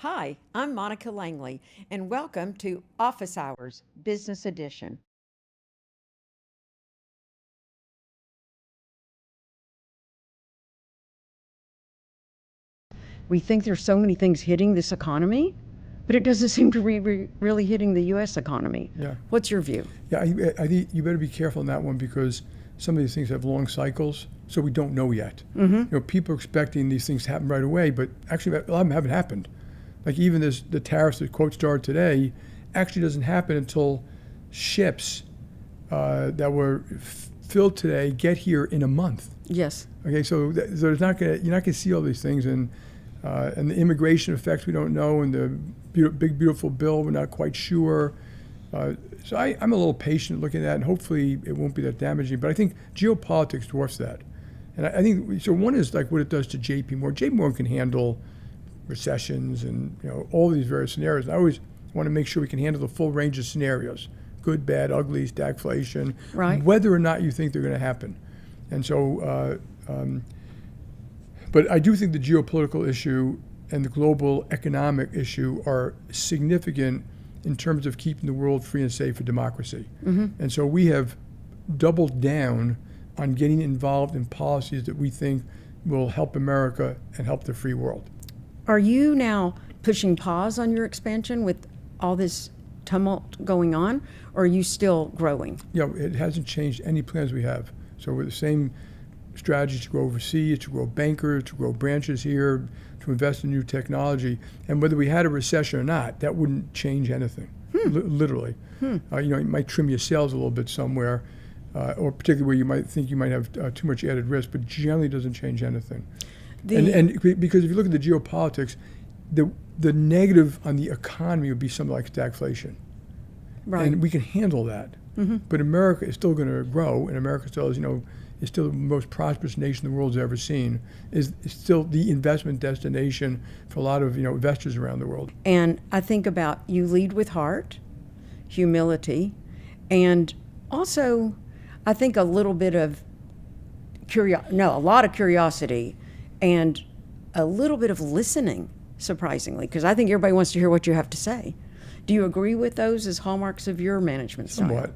Hi, I'm Monica Langley, and welcome to Office Hours, Business Edition. We think there's so many things hitting this economy, but it doesn't seem to be really hitting the U.S. economy. Yeah. What's your view? Yeah, I think you better be careful on that one because some of these things have long cycles, so we don't know yet. Mm-hmm. People are expecting these things to happen right away, but actually a lot of them haven't happened. Like even the tariffs that quote started today actually doesn't happen until ships that were filled today get here in a month. Yes. Okay, so there's not gonna you're not gonna see all these things, and the immigration effects we don't know, and the big beautiful bill we're not quite sure. So I'm a little patient looking at that, and hopefully it won't be that damaging. But I think geopolitics dwarfs that, and I think so. One is like what it does to JPMorgan. JPMorgan can handle recessions and all these various scenarios. I always want to make sure we can handle the full range of scenarios: good, bad, ugly, stagflation, right? Whether or not you think they're going to happen. And so, but I do think the geopolitical issue and the global economic issue are significant in terms of keeping the world free and safe for democracy. Mm-hmm. And so we have doubled down on getting involved in policies that we think will help America and help the free world. Are you now pushing pause on your expansion with all this tumult going on, or are you still growing? Yeah, it hasn't changed any plans we have. So we're the same strategy to grow overseas, to grow bankers, to grow branches here, to invest in new technology. And whether we had a recession or not, that wouldn't change anything, literally. It might trim your sales a little bit somewhere, or particularly where you might think you might have too much added risk, but generally doesn't change anything. And because if you look at the geopolitics, the negative on the economy would be something like stagflation. Right. And we can handle that. Mm-hmm. But America is still going to grow, and America still is, is still the most prosperous nation the world's ever seen, is still the investment destination for a lot of, investors around the world. And I think about you lead with heart, humility, and also I think a little bit of a lot of curiosity and a little bit of listening, surprisingly, because I think everybody wants to hear what you have to say. Do you agree with those as hallmarks of your management style? Somewhat.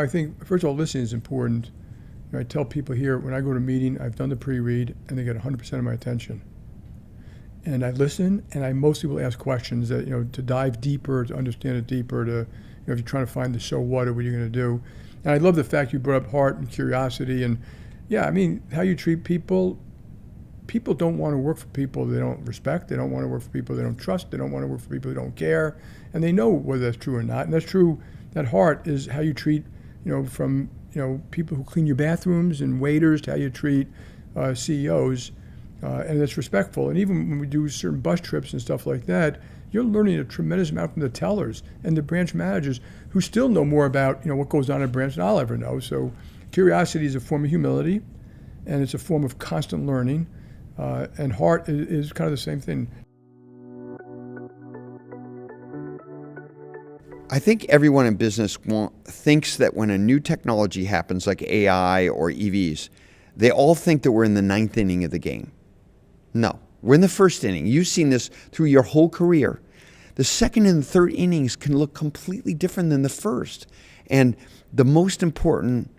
I think, first of all, listening is important. I tell people here, when I go to a meeting, I've done the pre-read, and they get 100% of my attention. And I listen, and I mostly will ask questions that, to dive deeper, to understand it deeper, to, if you're trying to find the so what or what you're going to do. And I love the fact you brought up heart and curiosity. And, how you treat people. People don't want to work for people they don't respect. They don't want to work for people they don't trust. They don't want to work for people who don't care. And they know whether that's true or not. And that's true. That heart is how you treat, from people who clean your bathrooms and waiters to how you treat CEOs. And it's respectful. And even when we do certain bus trips and stuff like that, you're learning a tremendous amount from the tellers and the branch managers who still know more about, what goes on in a branch than I'll ever know. So curiosity is a form of humility, and it's a form of constant learning. And heart is kind of the same thing. I think everyone in business thinks that when a new technology happens, like AI or EVs, they all think that we're in the ninth inning of the game. No, we're in the first inning. You've seen this through your whole career. The second and third innings can look completely different than the first. And the most important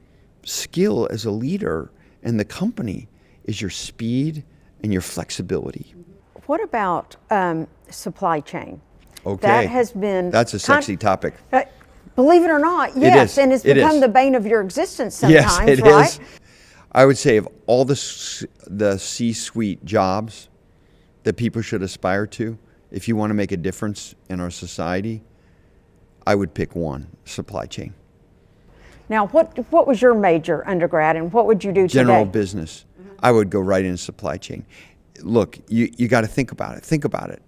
skill as a leader in the company is your speed and your flexibility. What about supply chain? Okay. That's a sexy topic. Believe it or not, yes, and it's become the bane of your existence sometimes, yes, it right? is. I would say of all the C-suite jobs that people should aspire to, if you want to make a difference in our society, I would pick one: supply chain. Now, what was your major undergrad, and what would you do today? General business. I would go right into supply chain. Look, you got to think about it. Think about it,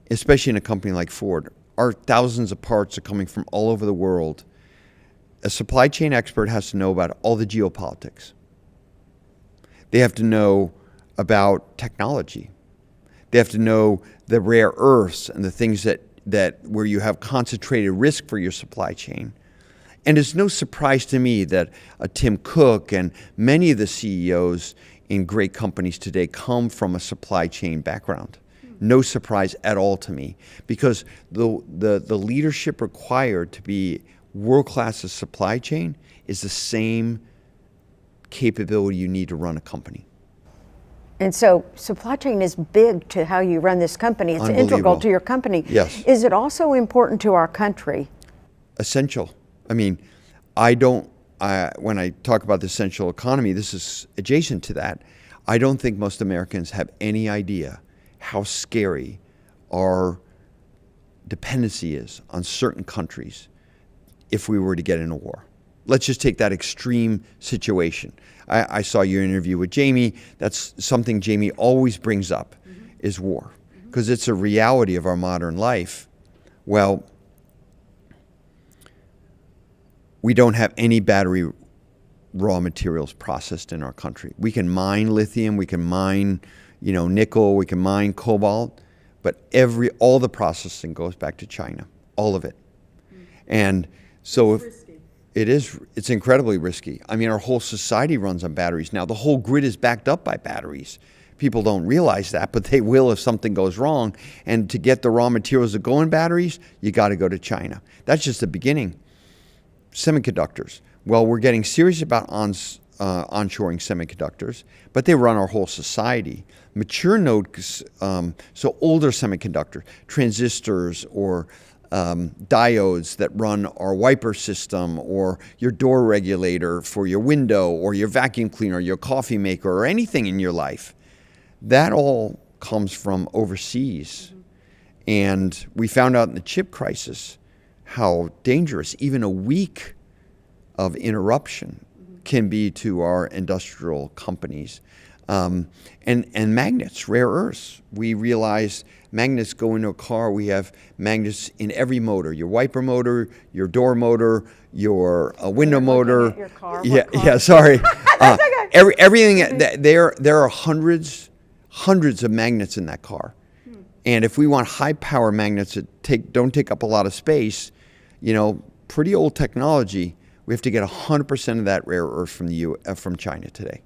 especially in a company like Ford. Our thousands of parts are coming from all over the world. A supply chain expert has to know about all the geopolitics. They have to know about technology. They have to know the rare earths and the things that where you have concentrated risk for your supply chain. And it's no surprise to me that Tim Cook and many of the CEOs in great companies today come from a supply chain background. no surprise at all to me, because the leadership required to be world-class as supply chain is the same capability you need to run a company. And so supply chain is big to how you run this company. It's integral Unbelievable. to your company. Yes. Is it also important to our country? Essential. I mean, when I talk about the essential economy, this is adjacent to that. I don't think most Americans have any idea how scary our dependency is on certain countries if we were to get in a war. Let's just take that extreme situation. I saw your interview with Jamie. That's something Jamie always brings up, is war, because it's a reality of our modern life. Well, we don't have any battery raw materials processed in our country. We can mine lithium, we can mine, nickel, we can mine cobalt, but all the processing goes back to China, all of it. And so it's incredibly risky. I mean, our whole society runs on batteries now. The whole grid is backed up by batteries. People don't realize that, but they will if something goes wrong. And to get the raw materials that go in batteries, you got to go to China. That's just the beginning. Semiconductors. Well, we're getting serious about onshoring semiconductors, but they run our whole society. Mature nodes, so older semiconductors, transistors or diodes that run our wiper system or your door regulator for your window or your vacuum cleaner, your coffee maker, or anything in your life, that all comes from overseas. And we found out in the chip crisis how dangerous even a week of interruption can be to our industrial companies. And magnets, rare earths. We realized magnets go into a car. We have magnets in every motor, your wiper motor, your door motor, your window motor. Your car, yeah, sorry. That's okay. Everything, there are hundreds of magnets in that car. And if we want high power magnets that don't take up a lot of space, pretty old technology, we have to get 100% of that rare earth from China today.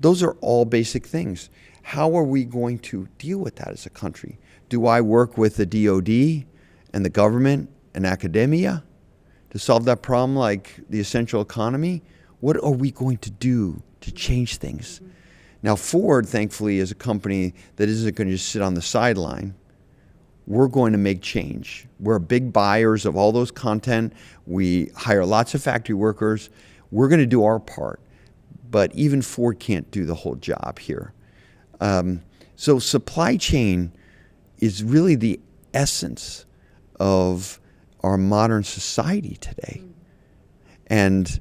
Those are all basic things. How are we going to deal with that as a country? Do I work with the DOD and the government and academia to solve that problem like the essential economy? What are we going to do to change things? Now, Ford, thankfully, is a company that isn't going to just sit on the sideline. We're going to make change. We're big buyers of all those content. We hire lots of factory workers. We're going to do our part. But even Ford can't do the whole job here. So supply chain is really the essence of our modern society today. And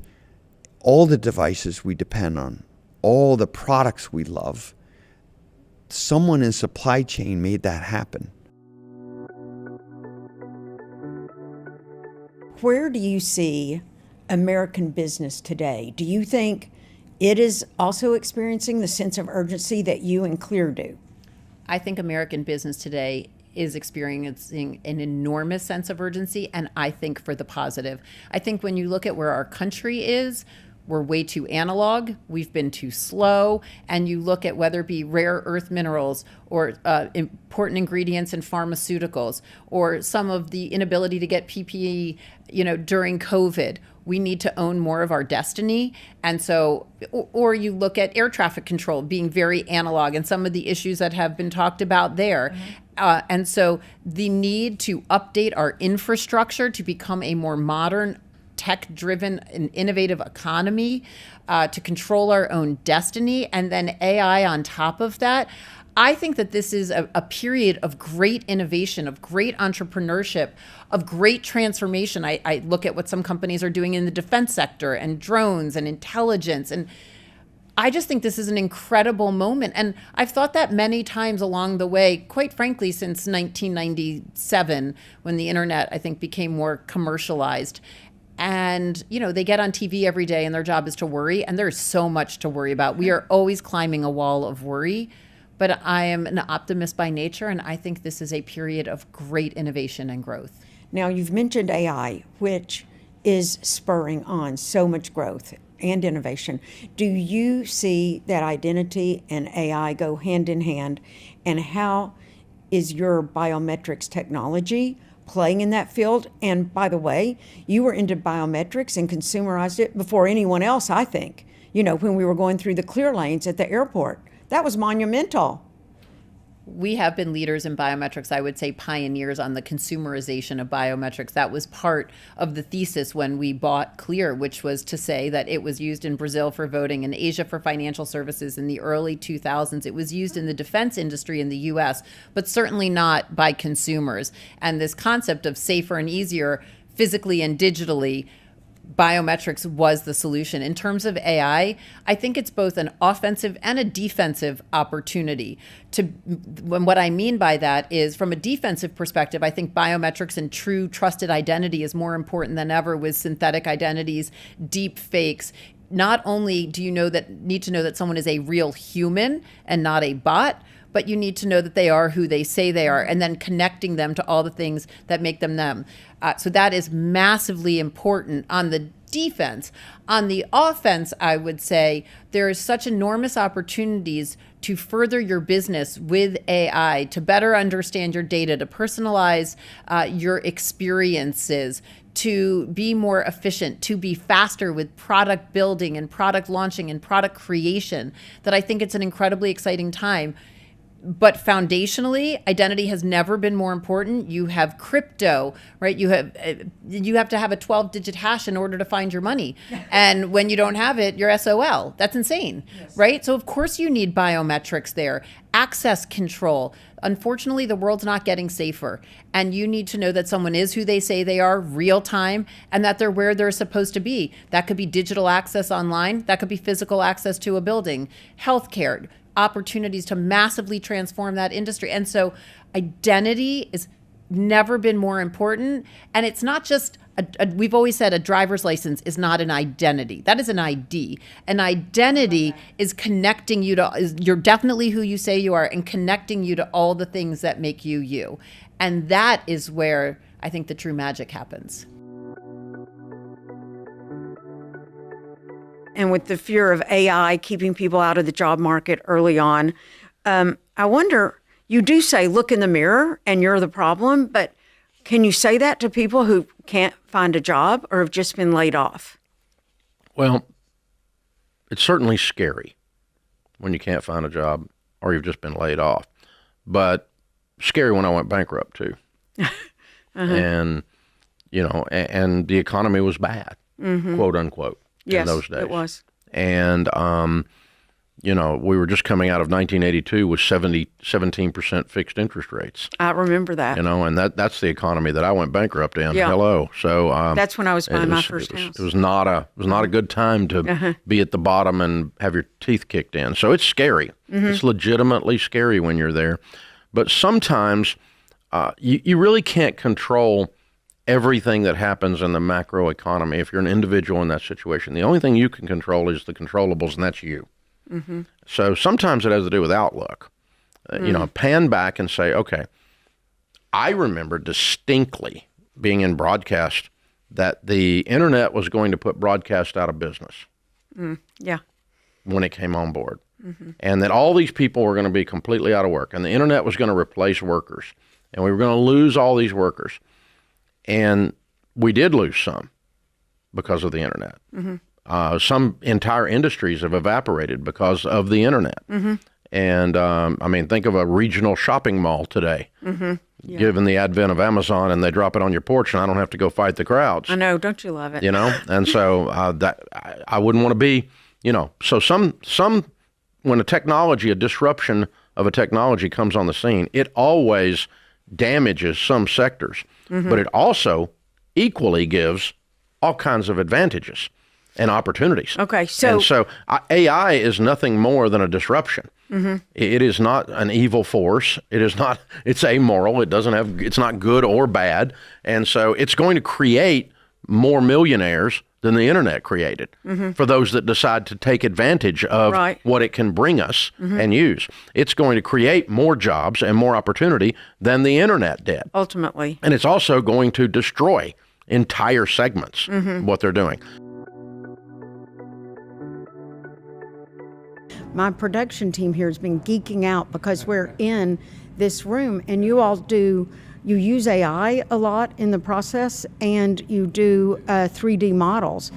all the devices we depend on, all the products we love, someone in supply chain made that happen. Where do you see American business today? Do you think it is also experiencing the sense of urgency that you and Clear do? I think American business today is experiencing an enormous sense of urgency, and I think for the positive. I think when you look at where our country is, we're way too analog, we've been too slow, and you look at whether it be rare earth minerals or important ingredients in pharmaceuticals or some of the inability to get PPE, during COVID. We need to own more of our destiny. And so, or you look at air traffic control being very analog and some of the issues that have been talked about there. And so the need to update our infrastructure to become a more modern, tech-driven and innovative economy, to control our own destiny, and then AI on top of that. I think that this is a period of great innovation, of great entrepreneurship, of great transformation. I look at what some companies are doing in the defense sector and drones and intelligence, and I just think this is an incredible moment. And I've thought that many times along the way, quite frankly, since 1997, when the internet, I think, became more commercialized. And, they get on TV every day and their job is to worry. And there's so much to worry about. We are always climbing a wall of worry. But I am an optimist by nature, and I think this is a period of great innovation and growth. Now, you've mentioned AI, which is spurring on so much growth and innovation. Do you see that identity and AI go hand in hand? And how is your biometrics technology playing in that field? And by the way, you were into biometrics and consumerized it before anyone else, I think. When we were going through the clear lanes at the airport, that was monumental. We have been leaders in biometrics, I would say pioneers on the consumerization of biometrics. That was part of the thesis when we bought Clear, which was to say that it was used in Brazil for voting, in Asia for financial services in the early 2000s. It was used in the defense industry in the US, but certainly not by consumers. And this concept of safer and easier physically and digitally, biometrics was the solution. In terms of AI, I think it's both an offensive and a defensive opportunity. What I mean by that is, from a defensive perspective, I think biometrics and true trusted identity is more important than ever with synthetic identities, deep fakes. Not only do you need to know that someone is a real human and not a bot, but you need to know that they are who they say they are, and then connecting them to all the things that make them them. So that is massively important on the defense. On the offense, I would say there is such enormous opportunities to further your business with AI, to better understand your data, to personalize your experiences, to be more efficient, to be faster with product building and product launching and product creation, that I think it's an incredibly exciting time. But foundationally, identity has never been more important. You have crypto, right? You have to have a 12-digit hash in order to find your money. And when you don't have it, you're SOL. That's insane, yes. Right? So of course you need biometrics there. Access control. Unfortunately, the world's not getting safer. And you need to know that someone is who they say they are, real time, and that they're where they're supposed to be. That could be digital access online. That could be physical access to a building. Healthcare. Opportunities to massively transform that industry. And so identity has never been more important. And it's not just, we've always said a driver's license is not an identity. That is an ID. An identity is connecting you to, you're definitely who you say you are, and connecting you to all the things that make you you. And that is where I think the true magic happens. And with the fear of AI keeping people out of the job market early on, I wonder, you do say, look in the mirror and you're the problem, but can you say that to people who can't find a job or have just been laid off? Well, it's certainly scary when you can't find a job or you've just been laid off, but scary when I went bankrupt too. And, and the economy was bad, quote unquote. Yes, in those days. It was. And, we were just coming out of 1982 with 17% fixed interest rates. I remember that. And that's the economy that I went bankrupt in. Yeah. Hello. So that's when I was buying my first house. It was not a good time to be at the bottom and have your teeth kicked in. So it's scary. It's legitimately scary when you're there. But sometimes you really can't control everything that happens in the macro economy. If you're an individual in that situation, the only thing you can control is the controllables, and that's you. So sometimes it has to do with outlook. Pan back and say, okay, I remember distinctly being in broadcast that the internet was going to put broadcast out of business. Yeah. When it came on board. And that all these people were going to be completely out of work, and the internet was going to replace workers, and we were going to lose all these workers. And we did lose some because of the internet. Some entire industries have evaporated because of the internet. And think of a regional shopping mall today, given the advent of Amazon, and they drop it on your porch, and I don't have to go fight the crowds. I know, don't you love it? And so that I wouldn't want to be, so some when a disruption of a technology comes on the scene, it always damages some sectors, but it also equally gives all kinds of advantages and opportunities. Okay, so AI is nothing more than a disruption. It is not an evil force. It's amoral. It's not good or bad. And so it's going to create more millionaires than the internet created for those that decide to take advantage of what it can bring us and use. It's going to create more jobs and more opportunity than the internet did. Ultimately. And it's also going to destroy entire segments, what they're doing. my production team here has been geeking out because we're in this room, and you all you use AI a lot in the process, and you do 3D models.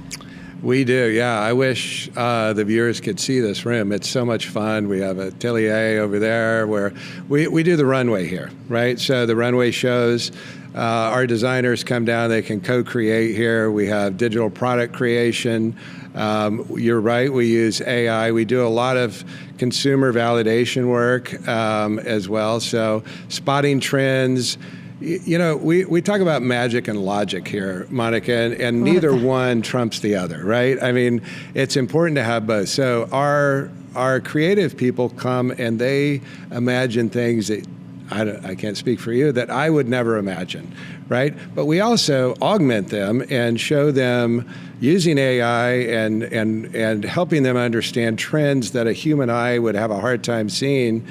We do, yeah. I wish the viewers could see this room. It's so much fun. We have a atelier over there where we do the runway here, right? So the runway shows, our designers come down, they can co-create here. We have digital product creation. You're right, we use AI. We do a lot of consumer validation work as well. So spotting trends. You know, we talk about magic and logic here, Monica, and neither one trumps the other, right? I mean, it's important to have both. So our creative people come and they imagine things that I can't speak for you, that I would never imagine, right? But we also augment them and show them using AI and helping them understand trends that a human eye would have a hard time seeing.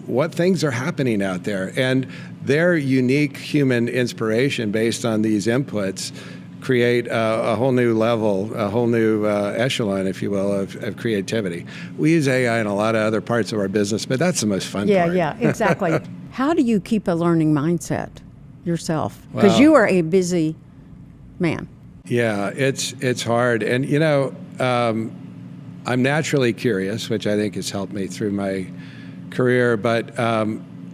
What things are happening out there, and their unique human inspiration based on these inputs create a whole new level, a whole new echelon, if you will, of creativity. We use AI in a lot of other parts of our business, but that's the most fun part. Yeah, exactly. How do you keep a learning mindset yourself? Because Wow. you are a busy man. Yeah, it's hard, and you know, I'm naturally curious, which I think has helped me through my career, but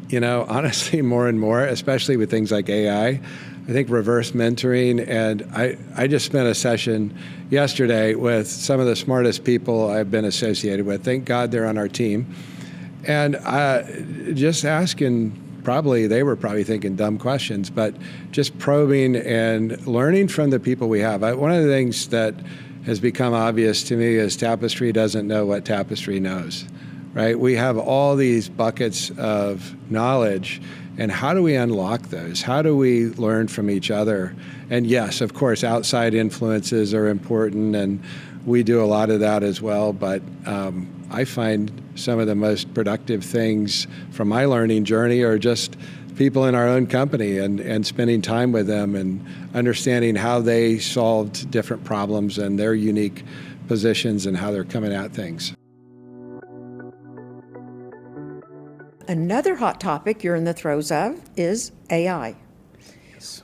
you know, honestly, more and more, especially with things like AI, I think reverse mentoring, and I just spent a session yesterday with some of the smartest people I've been associated with. Thank God they're on our team. And just asking, they were probably thinking dumb questions, but just probing and learning from the people we have. One of the things that has become obvious to me is Tapestry doesn't know what Tapestry knows, right? We have all these buckets of knowledge, and how do we unlock those? How do we learn from each other? And yes, of course, outside influences are important, and we do a lot of that as well, but I find some of the most productive things from my learning journey are just people in our own company and spending time with them and understanding how they solved different problems and their unique positions and how they're coming at things. Another hot topic you're in the throes of is AI.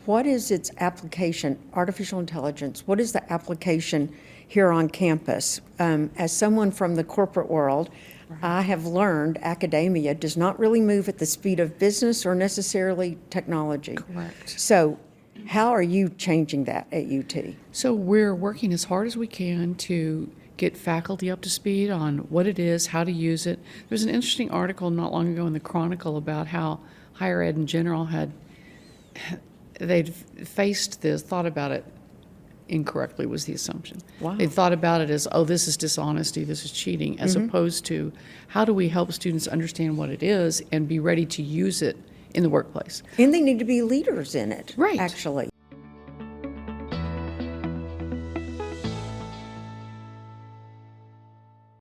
What is its application, artificial intelligence? What is the application here on campus? As someone from the corporate world, I have learned academia does not really move at the speed of business or necessarily technology. Correct. So how are you changing that at UT? So we're working as hard as we can to get faculty up to speed on what it is, how to use it. There's an interesting article not long ago in the Chronicle about how higher ed in general they'd faced this, thought about it incorrectly was the assumption. Wow. They thought about it as, oh, this is dishonesty, this is cheating, as opposed to how do we help students understand what it is and be ready to use it in the workplace. And they need to be leaders in it, Right. actually.